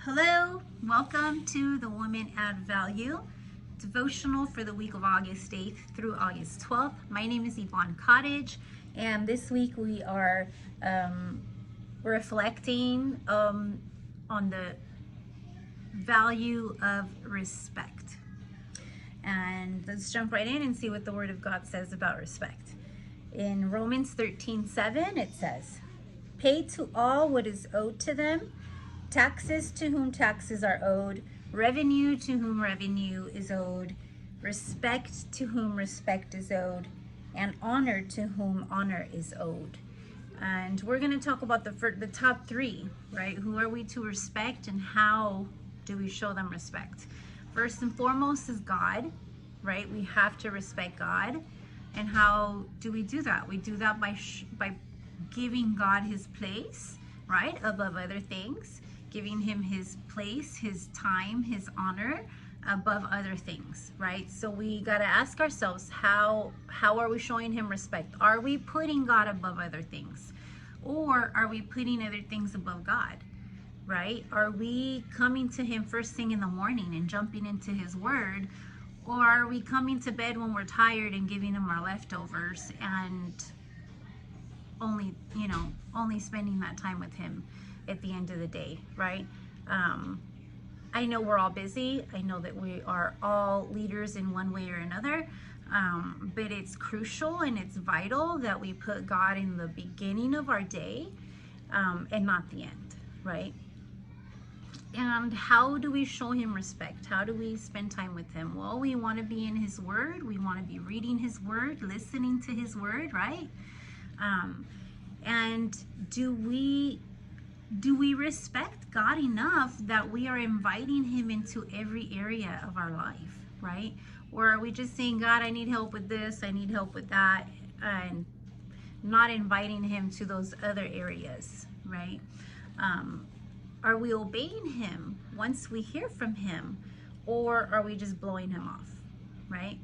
Hello, welcome to the Women Add Value devotional for the week of August 8th through August 12th. My name is Yvonne Cottage, and this week we are reflecting on the value of respect. And let's jump right in and see what the Word of God says about respect. In Romans 13:7, it says, "Pay to all what is owed to them, taxes to whom taxes are owed, revenue to whom revenue is owed, respect to whom respect is owed, and honor to whom honor is owed." And we're going to talk about the top three, right? Who are we to respect and how do we show them respect? First and foremost is God, right? We have to respect God. And how do we do that? We do that by giving God his place, right? Above other things. Giving him his place, his time, his honor above other things, right? So we got to ask ourselves, how are we showing him respect? Are we putting God above other things? Or are we putting other things above God, right? Are we coming to him first thing in the morning and jumping into his word? Or are we coming to bed when we're tired and giving him our leftovers and only spending that time with him at the end of the day, right? I know we're all busy. I know that we are all leaders in one way or another, but it's crucial and it's vital that we put God in the beginning of our day and not the end, right? And how do we show him respect? How do we spend time with him? Well, we want to be in his word. We want to be reading his word, listening to his word, right? And do we respect God enough that we are inviting him into every area of our life, right? Or are we just saying, God, I need help with this, I need help with that, and not inviting him to those other areas, right? Are we obeying him once we hear from him, or are we just blowing him off, right?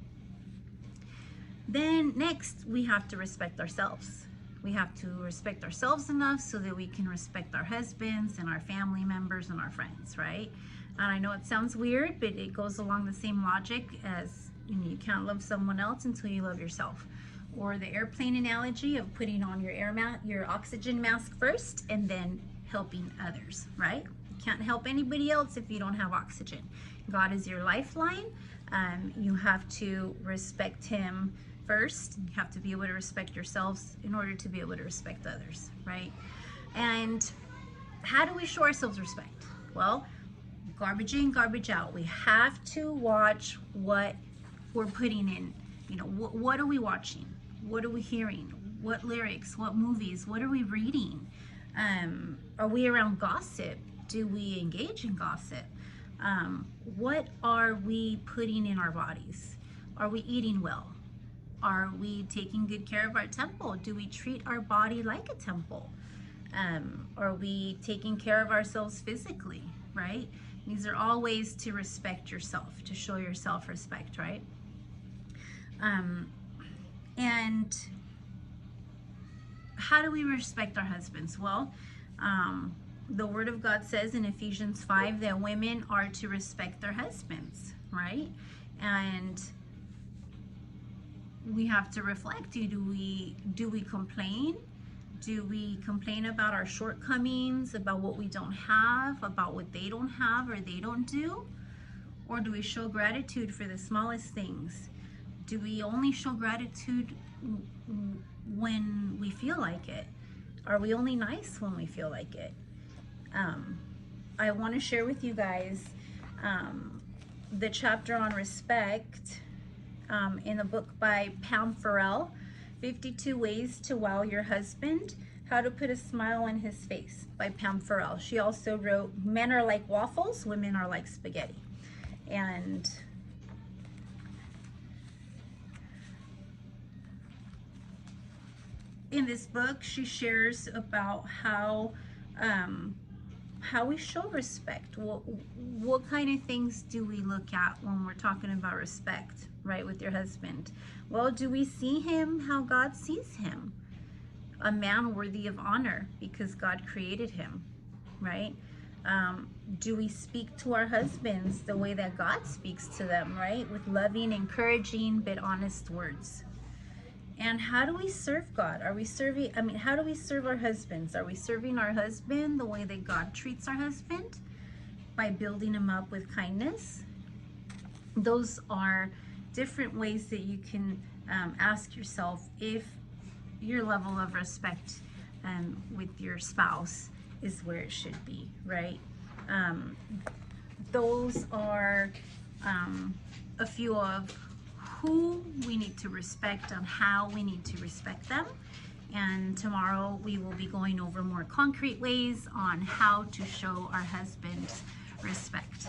Then next, we have to respect ourselves. We have to respect ourselves enough so that we can respect our husbands and our family members and our friends, right? And I know it sounds weird, but it goes along the same logic as you can't love someone else until you love yourself. Or the airplane analogy of putting on your oxygen mask first and then helping others, right? You can't help anybody else if you don't have oxygen. God is your lifeline. You have to respect him first. You have to be able to respect yourselves in order to be able to respect others, right? And how do we show ourselves respect? Well, garbage in, garbage out. We have to watch what we're putting in. What are we watching? What are we hearing? What lyrics? What movies? What are we reading? Are we around gossip? Do we engage in gossip? What are we putting in our bodies? Are we eating well? Are we taking good care of our temple? Do we treat our body like a temple? Are we taking care of ourselves physically, right? These are all ways to respect yourself, to show yourself respect, right? And how do we respect our husbands? Well, the Word of God says in Ephesians 5 that women are to respect their husbands, right? And we have to reflect. Do we complain? Do we complain about our shortcomings, about what we don't have, about what they don't have or they don't do? Or do we show gratitude for the smallest things? Do we only show gratitude when we feel like it? Are we only nice when we feel like it? I want to share with you guys the chapter on respect in a book by Pam Farrell, 52 Ways to Wow Your Husband, How to Put a Smile on His Face by Pam Farrell. She also wrote Men Are Like Waffles, Women Are Like Spaghetti. And in this book, she shares about how we show respect. What kind of things do we look at when we're talking about respect, right, with your husband? Well, do we see him how God sees him? A man worthy of honor because God created him, right? Do we speak to our husbands the way that God speaks to them, right? With loving, encouraging, but honest words. And how do we serve God? Are we serving, how do we serve our husbands? Are we serving our husband the way that God treats our husband? By building him up with kindness? Those are different ways that you can ask yourself if your level of respect with your spouse is where it should be, right? Those are a few of who we need to respect and how we need to respect them. And tomorrow we will be going over more concrete ways on how to show our husbands respect.